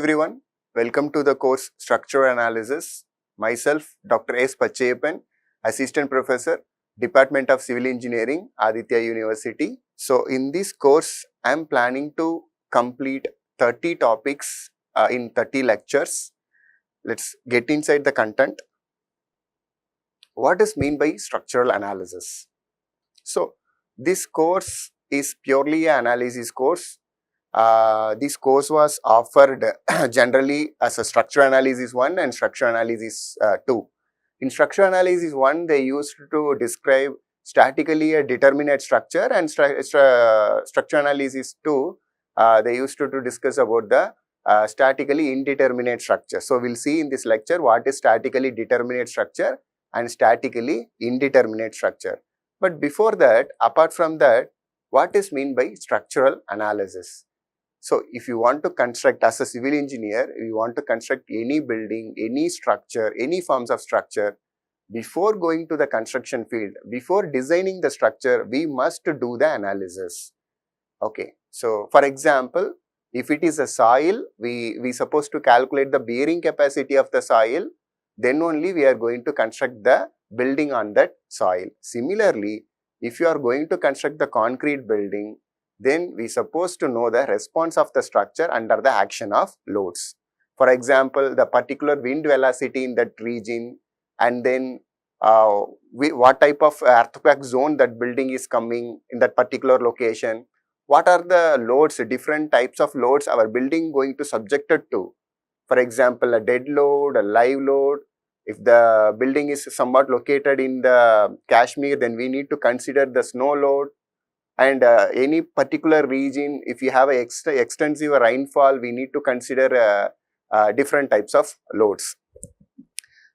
everyone, welcome to the course Structural Analysis. Myself, Dr.S.Pachaiappan, Assistant Professor, Department of Civil Engineering, Aditya University. So, in this course, I am planning to complete 30 topics in 30 lectures. Let's get inside the content. What is meant by structural analysis? So, this course is purely an analysis course. This course was offered generally as a structural analysis 1 and structural analysis 2. In structural analysis 1, they used to describe statically a determinate structure, and structural analysis 2, they used to discuss about the statically indeterminate structure. So, we will see in this lecture what is statically determinate structure and statically indeterminate structure. But before that, apart from that, what is meant by structural analysis? So, if you want to construct as a civil engineer, you want to construct any building, any structure, any forms of structure, before going to the construction field, before designing the structure, we must do the analysis. Okay. So, for example, if it is a soil, we supposed to calculate the bearing capacity of the soil, then only we are going to construct the building on that soil. Similarly, if you are going to construct the concrete building, then we supposed to know the response of the structure under the action of loads. For example, the particular wind velocity in that region, and then what type of earthquake zone that building is coming in that particular location. What are the loads, different types of loads our building going to subjected to. For example, a dead load, a live load. If the building is somewhat located in the Kashmir, then we need to consider the snow load. And any particular region, if you have a extensive rainfall, we need to consider different types of loads.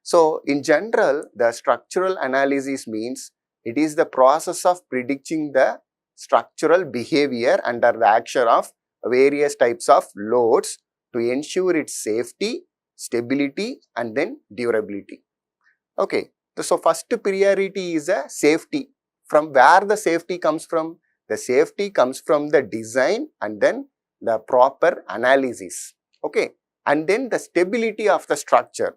So, in general, the structural analysis means it is the process of predicting the structural behavior under the action of various types of loads to ensure its safety, stability, and then durability. Okay. So, first priority is a safety. From where the safety comes from? The safety comes from the design and then the proper analysis. Okay. And then the stability of the structure.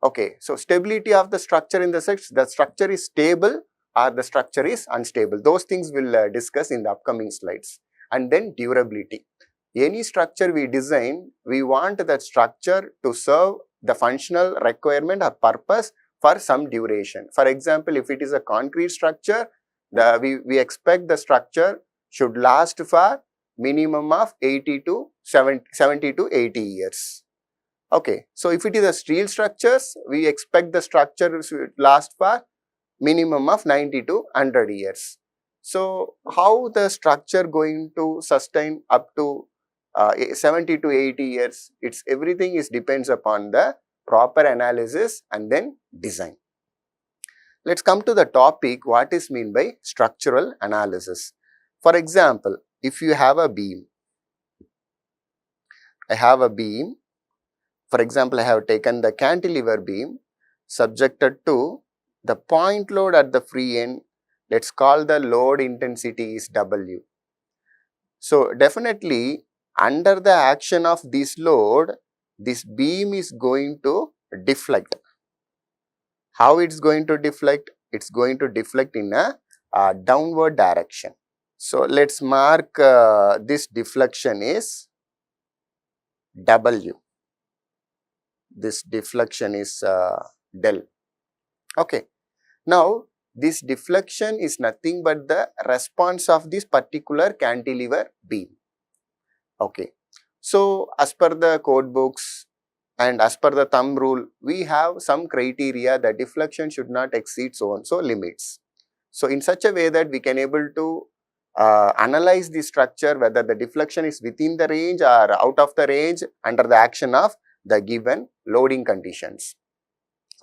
Okay. So, stability of the structure in the sense the structure is stable or the structure is unstable. Those things we will discuss in the upcoming slides. And then durability. Any structure we design, we want that structure to serve the functional requirement or purpose for some duration. For example, if it is a concrete structure, we expect the structure should last for minimum of 70 to 80 years. Okay. So, if it is a steel structures, we expect the structure should last for minimum of 90 to 100 years. So, how the structure going to sustain up to 70 to 80 years? It's everything is depends upon the proper analysis and then design. Let's come to the topic, what is meant by structural analysis. For example, if you have a beam, I have a beam. For example, I have taken the cantilever beam subjected to the point load at the free end. Let's call the load intensity is W. So, definitely under the action of this load, this beam is going to deflect. How it's going to deflect? It's going to deflect in a downward direction. So, let's mark this deflection is W. This deflection is del. Okay. Now, this deflection is nothing but the response of this particular cantilever beam. Okay. So, as per the code books and as per the thumb rule, we have some criteria that deflection should not exceed so and so limits. So, in such a way that we can able to analyze the structure whether the deflection is within the range or out of the range under the action of the given loading conditions.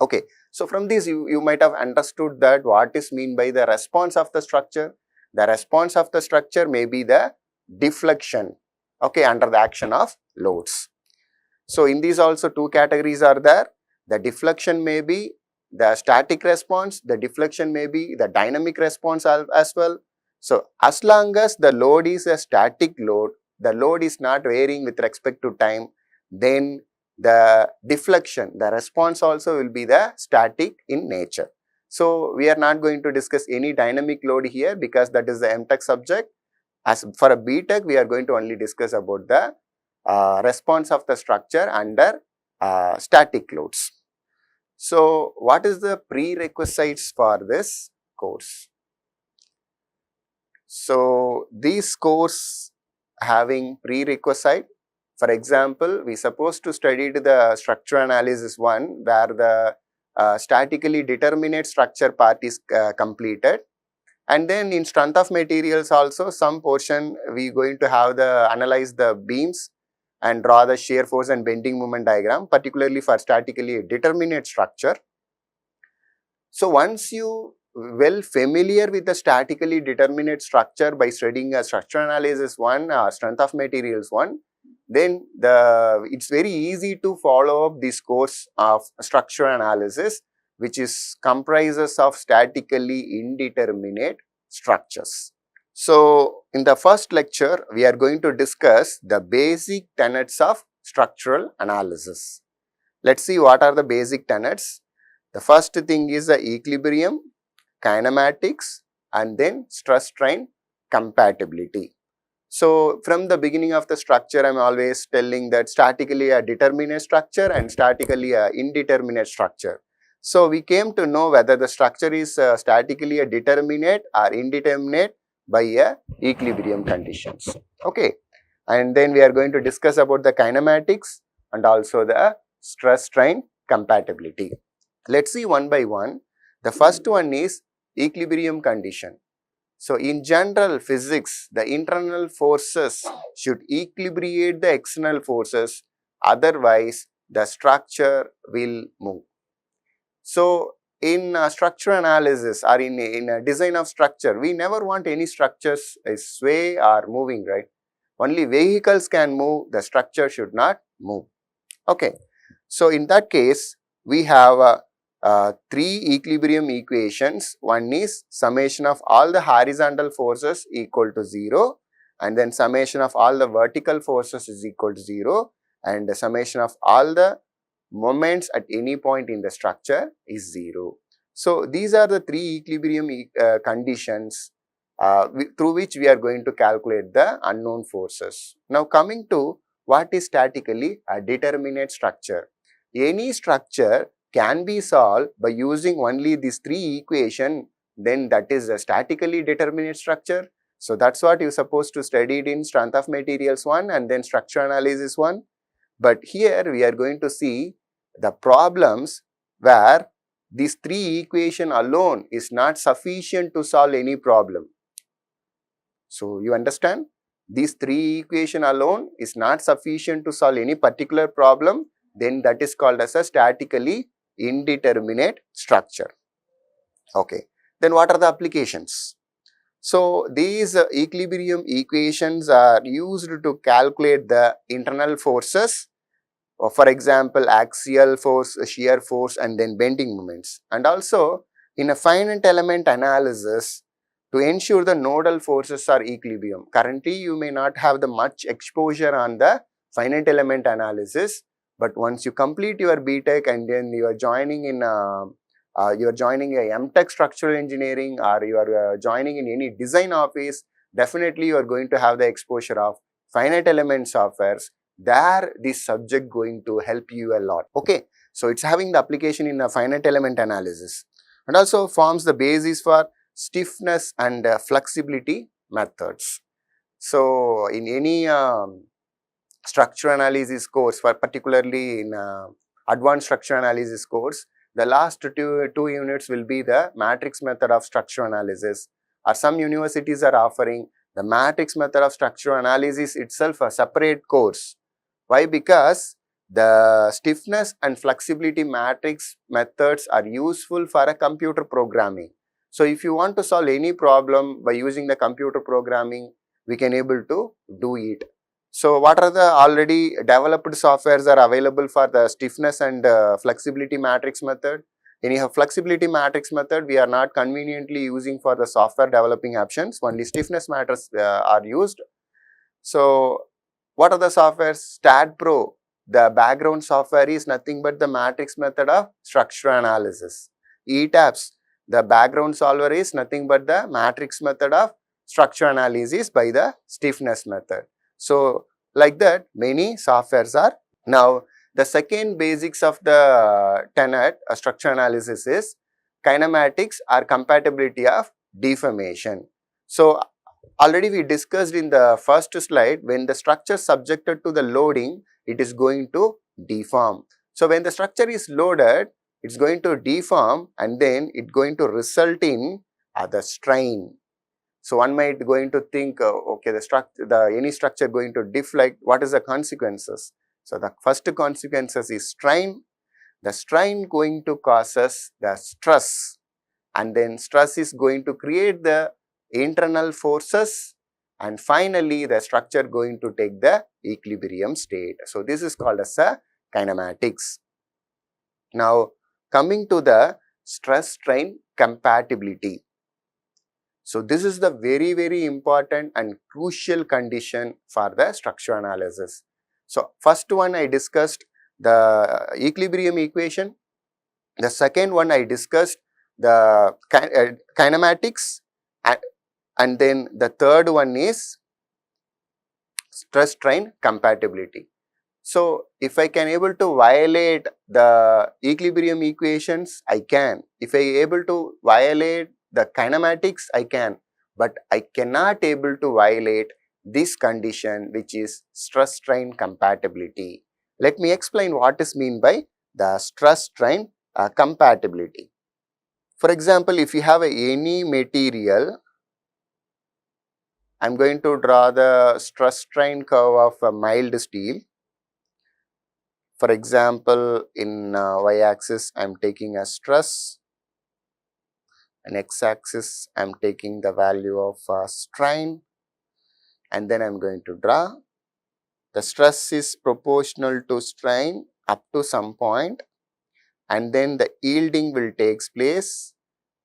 Okay. So, from this you might have understood that what is meant by the response of the structure. The response of the structure may be the deflection, okay, under the action of loads. So, in these also two categories are there. The deflection may be the static response, the deflection may be the dynamic response as well. So, as long as the load is a static load, the load is not varying with respect to time, then the deflection, the response also will be the static in nature. So we are not going to discuss any dynamic load here because that is the MTech subject. As for a BTech, we are going to only discuss about the response of the structure under static loads. So what is the prerequisites for this course? So these course having prerequisite, for example, we supposed to study the structure analysis 1 where the statically determinate structure part is completed. And then in strength of materials also some portion we going to have the analyze the beams and draw the shear force and bending moment diagram, particularly for statically determinate structure. So once you well familiar with the statically determinate structure by studying a structure analysis 1 or strength of materials 1, then it's very easy to follow up this course of structure analysis, which is comprises of statically indeterminate structures. So in the first lecture, we are going to discuss the basic tenets of structural analysis. Let's see what are the basic tenets. The first thing is the equilibrium, kinematics, and then stress strain compatibility. So from the beginning of the structure, I am always telling that statically a determinate structure and statically a indeterminate structure. So we came to know whether the structure is statically a determinate or indeterminate by a equilibrium conditions. Okay, and then we are going to discuss about the kinematics and also the stress strain compatibility. Let's see one by one. The first one is equilibrium condition. So in general physics, the internal forces should equilibrate the external forces, otherwise the structure will move. So in structure analysis or in a design of structure, we never want any structures sway or moving, right? Only vehicles can move, the structure should not move. Okay. So in that case, we have three equilibrium equations. One is summation of all the horizontal forces equal to 0, and then summation of all the vertical forces is equal to 0, and the summation of all the moments at any point in the structure is 0. So these are the three equilibrium conditions through which we are going to calculate the unknown forces. Now coming to what is statically a determinate structure. Any structure can be solved by using only these three equations, then that is a statically determinate structure. So that's what you're supposed to study it in strength of materials 1 and then structure analysis 1. But here we are going to see the problems where these three equations alone is not sufficient to solve any problem. So you understand? These three equations alone is not sufficient to solve any particular problem, then that is called as a statically indeterminate structure. Okay. Then what are the applications? So these equilibrium equations are used to calculate the internal forces, for example, axial force, shear force, and then bending moments. And also in a finite element analysis, to ensure the nodal forces are equilibrium. Currently, you may not have the much exposure on the finite element analysis, but once you complete your BTech and then you are joining in a MTech structural engineering or you are joining in any design office, definitely you are going to have the exposure of finite element softwares. There this subject going to help you a lot. Okay, so it's having the application in a finite element analysis and also forms the basis for stiffness and flexibility methods. So in any structure analysis course, for particularly in advanced structure analysis course, the last two units will be the matrix method of structure analysis, or some universities are offering the matrix method of structure analysis itself a separate course. Why? Because the stiffness and flexibility matrix methods are useful for a computer programming. So if you want to solve any problem by using the computer programming, we can able to do it. So what are the already developed softwares are available for the stiffness and flexibility matrix method? Any flexibility matrix method we are not conveniently using for the software developing options, only stiffness matrix are used. So what are the softwares? StatPro, the background software is nothing but the matrix method of structural analysis. ETABS, the background solver is nothing but the matrix method of structural analysis by the stiffness method. So, like that, many softwares are. Now, the second basics of the tenet structural analysis is kinematics or compatibility of deformation. So, already we discussed in the first slide, when the structure subjected to the loading, it is going to deform. So, when the structure is loaded, it is going to deform and then it going to result in the strain. So, one might going to think, okay, any structure going to deflect, what is the consequences? So, the first consequences is strain. The strain going to causes the stress, and then stress is going to create the internal forces, and finally the structure going to take the equilibrium state. So, this is called as a kinematics. Now, coming to the stress strain compatibility. So, this is the very important and crucial condition for the structural analysis. So, first one I discussed the equilibrium equation. The second one I discussed the kinematics, and then the third one is stress strain compatibility. So, if I can able to violate the equilibrium equations, I can. If I able to violate the kinematics, I can. But I cannot able to violate this condition, which is stress strain compatibility. Let me explain what is mean by the stress strain compatibility. For example, if you have any material, I am going to draw the stress strain curve of a mild steel. For example, in y-axis, I am taking a stress, and x-axis, I am taking the value of strain, and then I am going to draw. The stress is proportional to strain up to some point, and then the yielding will take place,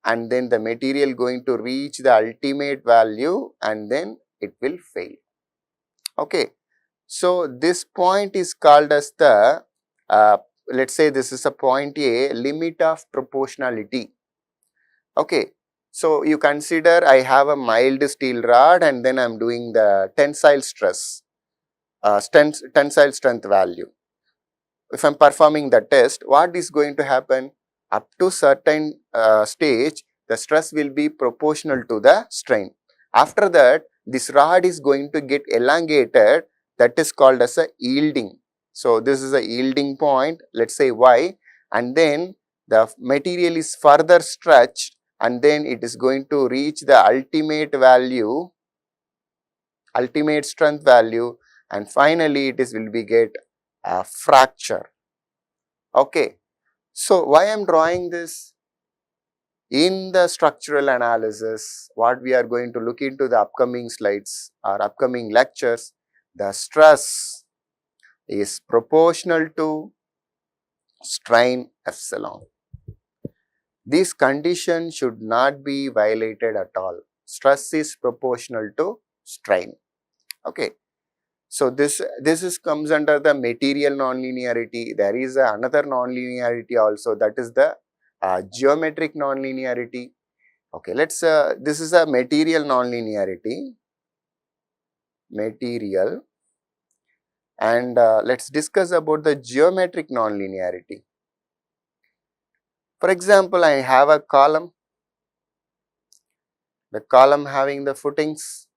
and then the material going to reach the ultimate value, and then it will fail. Okay. So, this point is called as the, let us say this is a point A, limit of proportionality. Okay. So, you consider I have a mild steel rod and then I am doing the tensile stress, tensile strength value. If I am performing the test, what is going to happen? Up to certain stage, the stress will be proportional to the strain. After that, this rod is going to get elongated, that is called as a yielding. So, this is a yielding point, let us say y, and then the material is further stretched, and then it is going to reach the ultimate value, ultimate strength value, and finally it is will be get a fracture. Okay. So, why I am drawing this? In the structural analysis, what we are going to look into the upcoming slides or upcoming lectures, the stress is proportional to strain epsilon. This condition should not be violated at all. Stress is proportional to strain. Okay. So, this comes under the material nonlinearity. There is another nonlinearity also, that is the geometric nonlinearity. Okay, this is a material nonlinearity, and let us discuss about the geometric nonlinearity. For example, I have a column, the column having the footings.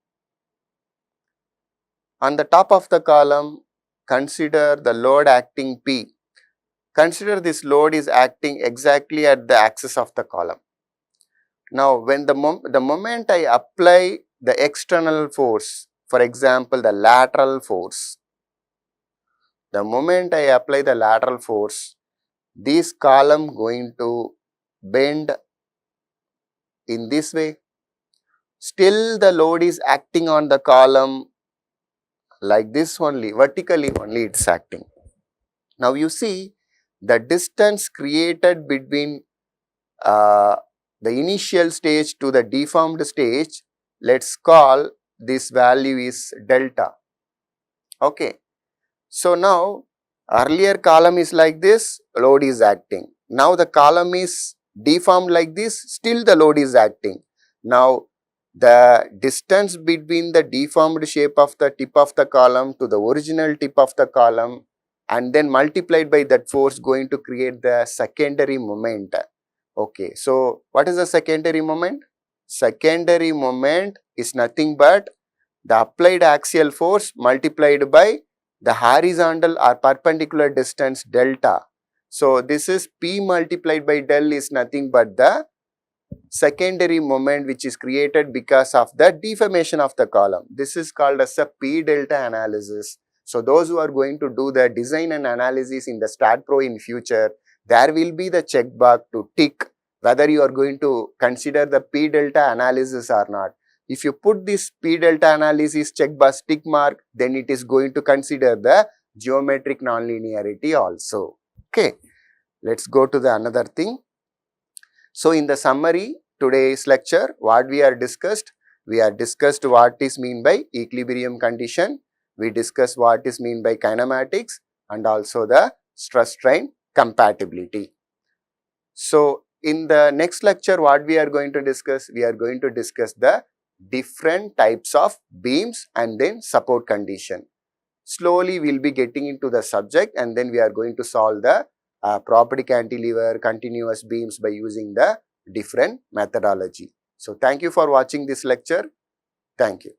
On the top of the column, consider the load acting P. Consider this load is acting exactly at the axis of the column. Now, when the moment I apply the external force, for example, the lateral force, the moment I apply the lateral force, this column going to bend in this way. Still the load is acting on the column like this only, vertically only it is acting. Now, you see the distance created between the initial stage to the deformed stage, let us call this value is delta. Okay. So, now Earlier column is like this, load is acting. Now the column is deformed like this, still the load is acting. Now the distance between the deformed shape of the tip of the column to the original tip of the column and then multiplied by that force going to create the secondary moment. Okay, so what is the secondary moment? Secondary moment is nothing but the applied axial force multiplied by the horizontal or perpendicular distance delta. So this is P multiplied by del is nothing but the secondary moment which is created because of the deformation of the column. This is called as a P delta analysis. So those who are going to do the design and analysis in the StatPro in future, there will be the check box to tick whether you are going to consider the P delta analysis or not. If you put this P delta analysis check box tick mark, then it is going to consider the geometric nonlinearity also. Okay, let's go to the another thing. So in the summary, today's lecture, what we are discussed what is mean by equilibrium condition, we discussed what is mean by kinematics and also the stress strain compatibility. So in the next lecture, what we are going to discuss? We are going to discuss the different types of beams and then support condition. Slowly we will be getting into the subject and then we are going to solve the property cantilever, continuous beams by using the different methodology. So thank you for watching this lecture. Thank you.